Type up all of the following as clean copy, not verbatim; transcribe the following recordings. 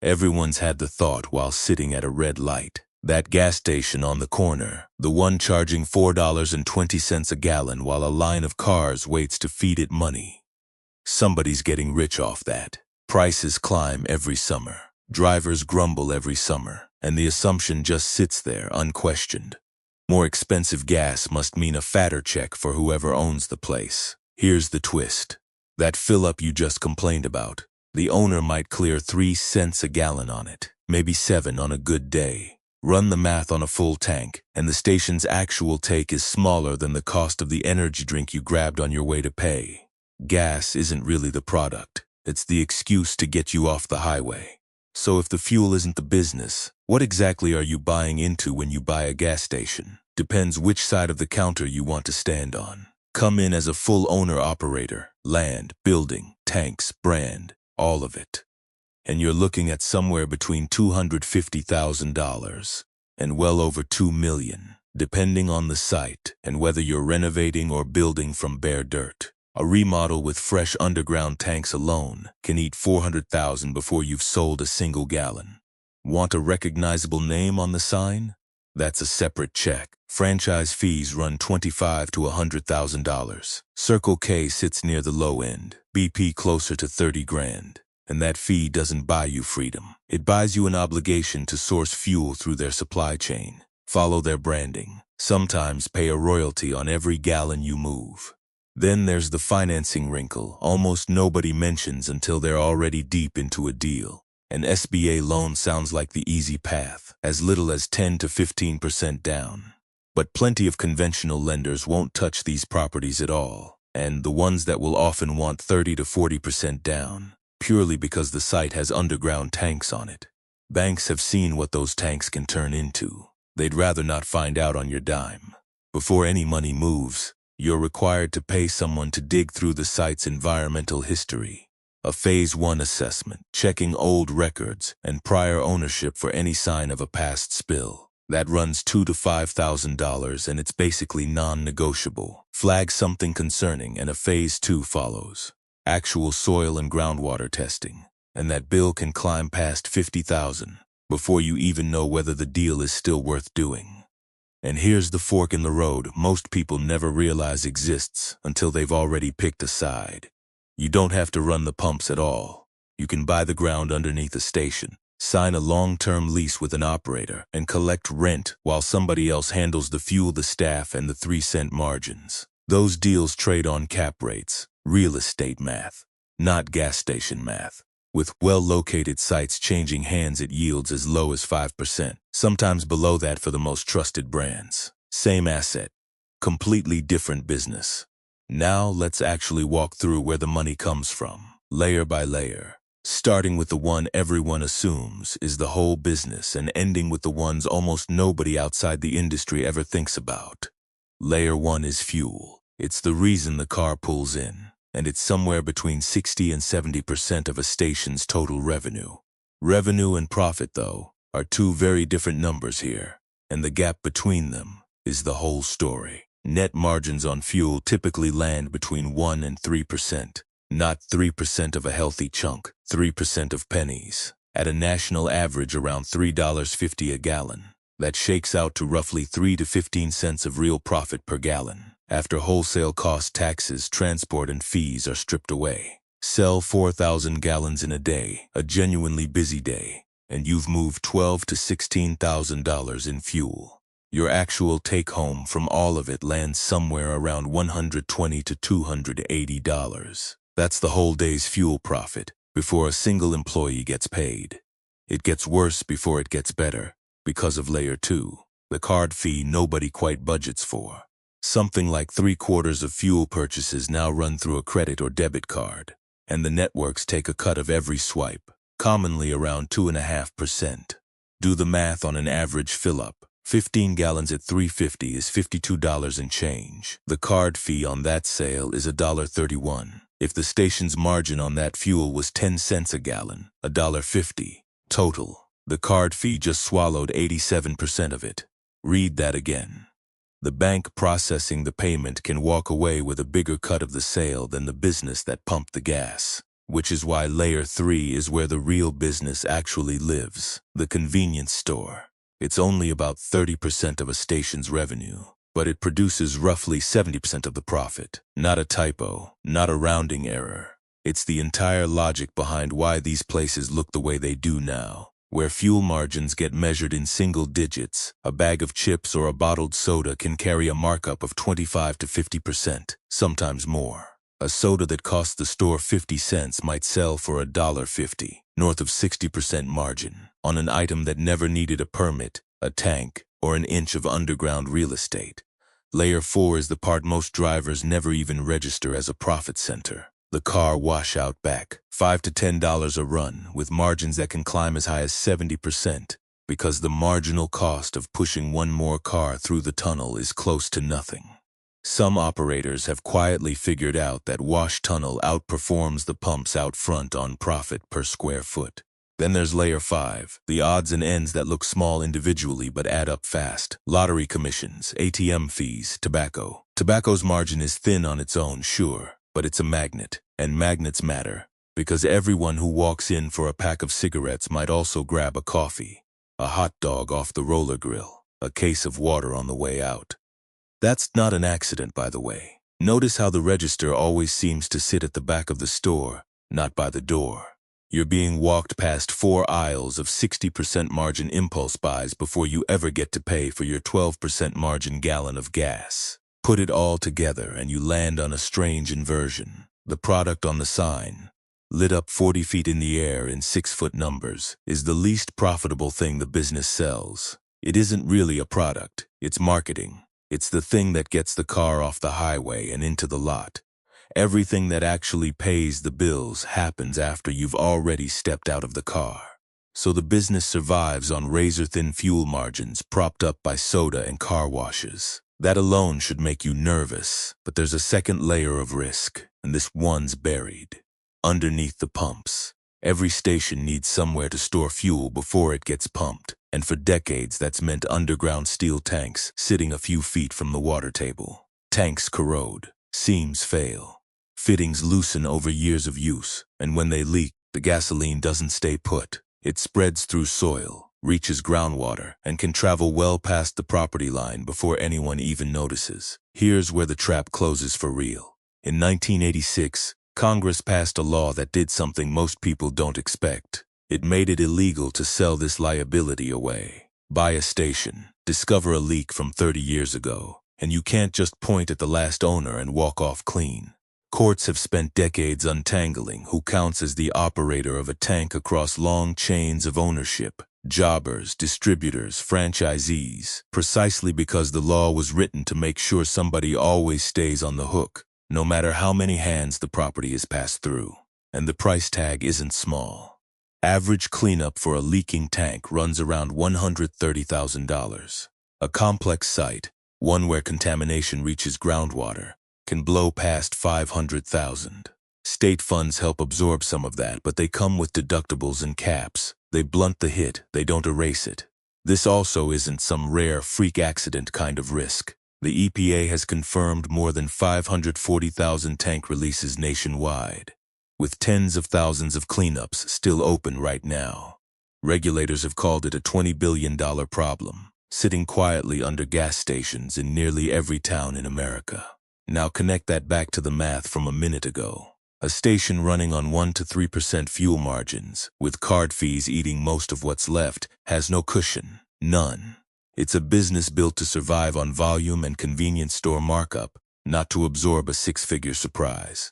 Everyone's had the thought while sitting at a red light. That gas station on the corner, the one charging $4.20 a gallon while a line of cars waits to feed it money. Somebody's getting rich off that. Prices climb every summer. Drivers grumble every summer, and the assumption just sits there unquestioned. More expensive gas must mean a fatter check for whoever owns the place. Here's the twist. That fill-up you just complained about, the owner might clear 3 cents a gallon on it, maybe 7 on a good day. Run the math on a full tank, and the station's actual take is smaller than the cost of the energy drink you grabbed on your way to pay. Gas isn't really the product. It's the excuse to get you off the highway. So if the fuel isn't the business, what exactly are you buying into when you buy a gas station? Depends which side of the counter you want to stand on. Come in as a full owner-operator, land, building, tanks, brand, all of it. And you're looking at somewhere between $250,000 and well over $2 million, depending on the site and whether you're renovating or building from bare dirt. A remodel with fresh underground tanks alone can eat $400,000 before you've sold a single gallon. Want a recognizable name on the sign? That's a separate check. Franchise fees run $25,000 to $100,000. Circle K sits near the low end, BP closer to $30,000. And that fee doesn't buy you freedom. It buys you an obligation to source fuel through their supply chain, follow their branding, sometimes pay a royalty on every gallon you move. Then there's the financing wrinkle almost nobody mentions until they're already deep into a deal. An SBA loan sounds like the easy path, as little as 10 to 15% down. But plenty of conventional lenders won't touch these properties at all, and the ones that will often want 30 to 40% down, purely because the site has underground tanks on it. Banks have seen what those tanks can turn into. They'd rather not find out on your dime. Before any money moves, you're required to pay someone to dig through the site's environmental history. A Phase 1 assessment, checking old records and prior ownership for any sign of a past spill. That runs $2,000 to $5,000 and it's basically non-negotiable. Flag something concerning and a Phase 2 follows. Actual soil and groundwater testing, and that bill can climb past $50,000 before you even know whether the deal is still worth doing. And here's the fork in the road most people never realize exists until they've already picked a side. You don't have to run the pumps at all. You can buy the ground underneath a station, sign a long-term lease with an operator, and collect rent while somebody else handles the fuel, the staff, and the 3-cent margins. Those deals trade on cap rates. Real estate math, not gas station math. With well-located sites changing hands at yields as low as 5%, sometimes below that for the most trusted brands. Same asset, completely different business. Now let's actually walk through where the money comes from, layer by layer. Starting with the one everyone assumes is the whole business and ending with the ones almost nobody outside the industry ever thinks about. Layer 1 is fuel. It's the reason the car pulls in, and it's somewhere between 60 and 70% of a station's total revenue. Revenue and profit, though, are two very different numbers here, and the gap between them is the whole story. Net margins on fuel typically land between 1 and 3%, not 3% of a healthy chunk, 3% of pennies. At a national average around $3.50 a gallon, that shakes out to roughly 3 to 15 cents of real profit per gallon. After wholesale costs, taxes, transport, and fees are stripped away. Sell 4,000 gallons in a day, a genuinely busy day, and you've moved $12,000 to $16,000 in fuel. Your actual take-home from all of it lands somewhere around $120 to $280. That's the whole day's fuel profit before a single employee gets paid. It gets worse before it gets better because of Layer 2, the card fee nobody quite budgets for. Something like 3/4 of fuel purchases now run through a credit or debit card, and the networks take a cut of every swipe, commonly around 2.5%. Do the math on an average fill-up. 15 gallons at $3.50 is $52 and change. The card fee on that sale is $1.31. If the station's margin on that fuel was 10 cents a gallon, $1.50. Total, the card fee just swallowed 87% of it. Read that again. The bank processing the payment can walk away with a bigger cut of the sale than the business that pumped the gas. which is why Layer 3 is where the real business actually lives, the convenience store. It's only about 30% of a station's revenue, but it produces roughly 70% of the profit. Not a typo, not a rounding error. It's the entire logic behind why these places look the way they do now. Where fuel margins get measured in single digits, a bag of chips or a bottled soda can carry a markup of 25 to 50%, sometimes more. A soda that costs the store 50 cents might sell for $1.50, north of 60% margin, on an item that never needed a permit, a tank, or an inch of underground real estate. Layer 4 is the part most drivers never even register as a profit center. The car wash out back, $5 to $10 a run, with margins that can climb as high as 70%, because the marginal cost of pushing one more car through the tunnel is close to nothing. Some operators have quietly figured out that wash tunnel outperforms the pumps out front on profit per square foot. Then there's Layer 5, the odds and ends that look small individually but add up fast. Lottery commissions, ATM fees, tobacco. Tobacco's margin is thin on its own, sure, but it's a magnet, and magnets matter, because everyone who walks in for a pack of cigarettes might also grab a coffee, a hot dog off the roller grill, a case of water on the way out. That's not an accident, by the way. Notice how the register always seems to sit at the back of the store, not by the door. You're being walked past 4 aisles of 60% margin impulse buys before you ever get to pay for your 12% margin gallon of gas. Put it all together and you land on a strange inversion. The product on the sign, lit up 40 feet in the air in 6-foot numbers, is the least profitable thing the business sells. It isn't really a product, it's marketing. It's the thing that gets the car off the highway and into the lot. Everything that actually pays the bills happens after you've already stepped out of the car. So the business survives on razor-thin fuel margins propped up by soda and car washes. That alone should make you nervous, but there's a second layer of risk, and this one's buried. Underneath the pumps. Every station needs somewhere to store fuel before it gets pumped, and for decades that's meant underground steel tanks sitting a few feet from the water table. Tanks corrode, seams fail, fittings loosen over years of use, and when they leak, the gasoline doesn't stay put. It spreads through soil, reaches groundwater, and can travel well past the property line before anyone even notices. Here's where the trap closes for real. In 1986, Congress passed a law that did something most people don't expect. It made it illegal to sell this liability away. Buy a station, discover a leak from 30 years ago, and you can't just point at the last owner and walk off clean. Courts have spent decades untangling who counts as the operator of a tank across long chains of ownership. Jobbers, distributors, franchisees, precisely because the law was written to make sure somebody always stays on the hook, no matter how many hands the property is passed through. And the price tag isn't small. Average cleanup for a leaking tank runs around $130,000. A complex site, one where contamination reaches groundwater, can blow past $500,000. State funds help absorb some of that, but they come with deductibles and caps. They blunt the hit, they don't erase it. This also isn't some rare freak accident kind of risk. The EPA has confirmed more than 540,000 tank releases nationwide, with tens of thousands of cleanups still open right now. Regulators have called it a $20 billion problem, sitting quietly under gas stations in nearly every town in America. Now connect that back to the math from a minute ago. A station running on 1 to 3% fuel margins, with card fees eating most of what's left, has no cushion. None. It's a business built to survive on volume and convenience store markup, not to absorb a 6-figure surprise.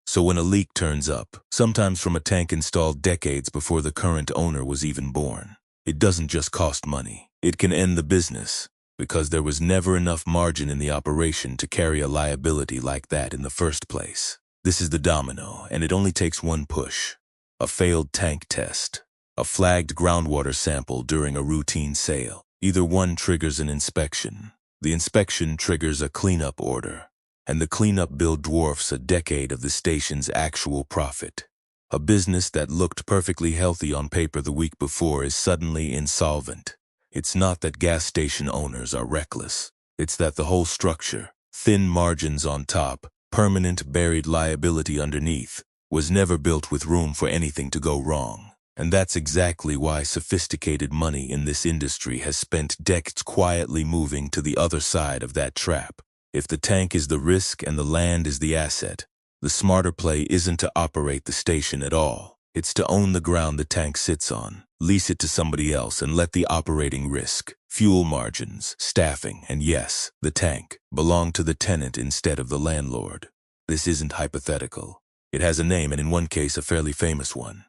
So when a leak turns up, sometimes from a tank installed decades before the current owner was even born, it doesn't just cost money. It can end the business, because there was never enough margin in the operation to carry a liability like that in the first place. This is the domino, and it only takes one push. A failed tank test. A flagged groundwater sample during a routine sale. Either one triggers an inspection. The inspection triggers a cleanup order, and the cleanup bill dwarfs a decade of the station's actual profit. A business that looked perfectly healthy on paper the week before is suddenly insolvent. It's not that gas station owners are reckless. It's that the whole structure, thin margins on top, permanent buried liability underneath, was never built with room for anything to go wrong. And that's exactly why sophisticated money in this industry has spent decades quietly moving to the other side of that trap. If the tank is the risk and the land is the asset, the smarter play isn't to operate the station at all. It's to own the ground the tank sits on, lease it to somebody else, and let the operating risk, fuel margins, staffing, and yes, the tank, belong to the tenant instead of the landlord. This isn't hypothetical. It has a name, and in one case a fairly famous one.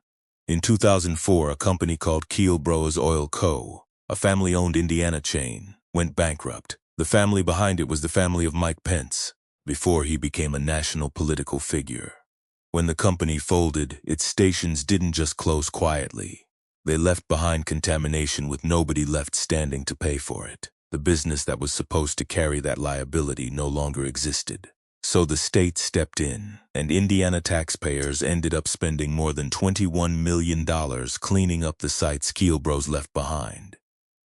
In 2004, a company called Keel Bros Oil Co., a family-owned Indiana chain, went bankrupt. The family behind it was the family of Mike Pence, before he became a national political figure. When the company folded, its stations didn't just close quietly. They left behind contamination with nobody left standing to pay for it. The business that was supposed to carry that liability no longer existed. So the state stepped in, and Indiana taxpayers ended up spending more than $21 million cleaning up the sites Keel Bros left behind.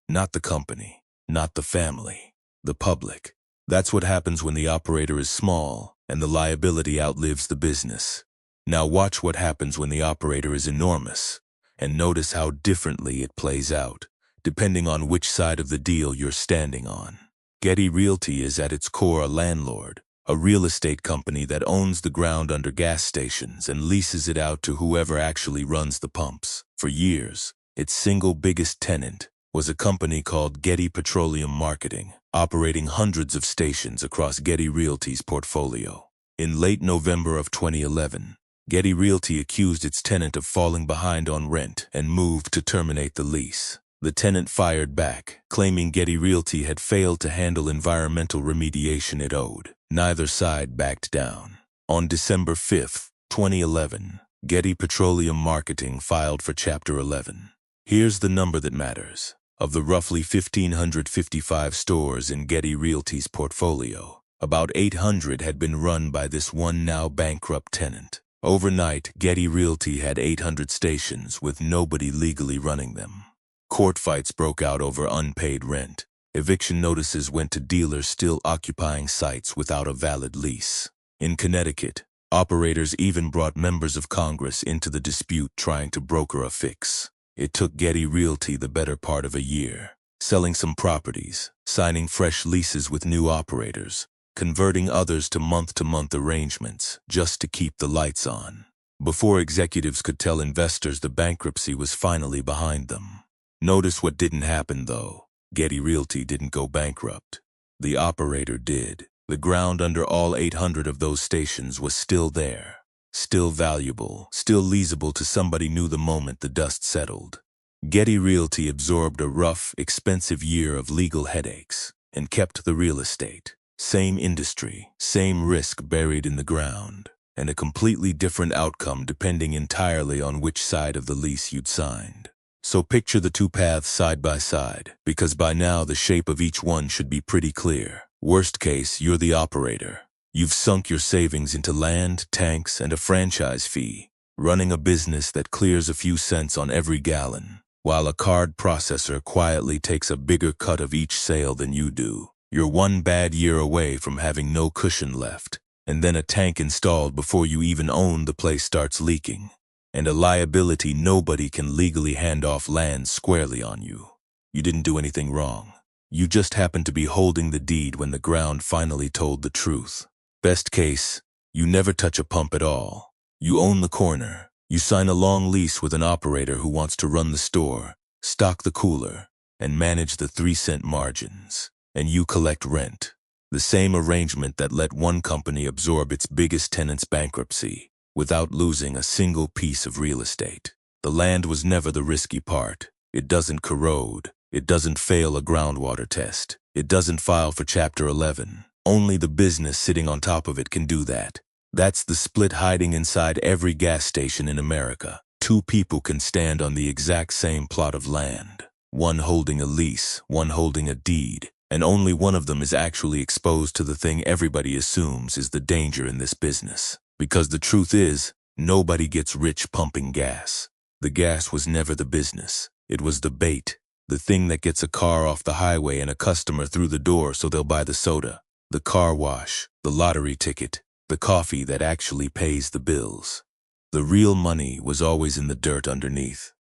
Not the company, not the family, the public. That's what happens when the operator is small and the liability outlives the business. Now watch what happens when the operator is enormous, and notice how differently it plays out, depending on which side of the deal you're standing on. Getty Realty is at its core a landlord, a real estate company that owns the ground under gas stations and leases it out to whoever actually runs the pumps. For years, its single biggest tenant was a company called Getty Petroleum Marketing, operating hundreds of stations across Getty Realty's portfolio. In late November of 2011, Getty Realty accused its tenant of falling behind on rent and moved to terminate the lease. The tenant fired back, claiming Getty Realty had failed to handle environmental remediation it owed. Neither side backed down. On December 5, 2011, Getty Petroleum Marketing filed for Chapter 11. Here's the number that matters. Of the roughly 1,555 stores in Getty Realty's portfolio, about 800 had been run by this one now bankrupt tenant. Overnight, Getty Realty had 800 stations with nobody legally running them. Court fights broke out over unpaid rent. Eviction notices went to dealers still occupying sites without a valid lease. In Connecticut, operators even brought members of Congress into the dispute trying to broker a fix. It took Getty Realty the better part of a year, selling some properties, signing fresh leases with new operators, converting others to month-to-month arrangements just to keep the lights on. Before executives could tell investors the bankruptcy was finally behind them. Notice what didn't happen, though. Getty Realty didn't go bankrupt. The operator did. The ground under all 800 of those stations was still there, still valuable, still leasable to somebody new the moment the dust settled. Getty Realty absorbed a rough, expensive year of legal headaches and kept the real estate. Same industry, same risk buried in the ground, and a completely different outcome depending entirely on which side of the lease you'd signed. So picture the two paths side by side, because by now the shape of each one should be pretty clear. Worst case, you're the operator. You've sunk your savings into land, tanks, and a franchise fee, running a business that clears a few cents on every gallon, while a card processor quietly takes a bigger cut of each sale than you do. You're one bad year away from having no cushion left, and then a tank installed before you even own the place starts leaking. And a liability nobody can legally hand off lands squarely on you. You didn't do anything wrong. You just happened to be holding the deed when the ground finally told the truth. Best case, you never touch a pump at all. You own the corner. You sign a long lease with an operator who wants to run the store, stock the cooler, and manage the 3-cent margins. And you collect rent. The same arrangement that let one company absorb its biggest tenant's bankruptcy without losing a single piece of real estate. The land was never the risky part. It doesn't corrode. It doesn't fail a groundwater test. It doesn't file for Chapter 11. Only the business sitting on top of it can do that. That's the split hiding inside every gas station in America. Two people can stand on the exact same plot of land. One holding a lease, one holding a deed, and only one of them is actually exposed to the thing everybody assumes is the danger in this business. Because the truth is, nobody gets rich pumping gas. The gas was never the business. It was the bait, the thing that gets a car off the highway and a customer through the door so they'll buy the soda, the car wash, the lottery ticket, the coffee that actually pays the bills. The real money was always in the dirt underneath.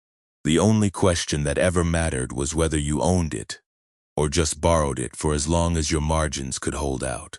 The only question that ever mattered was whether you owned it or just borrowed it for as long as your margins could hold out.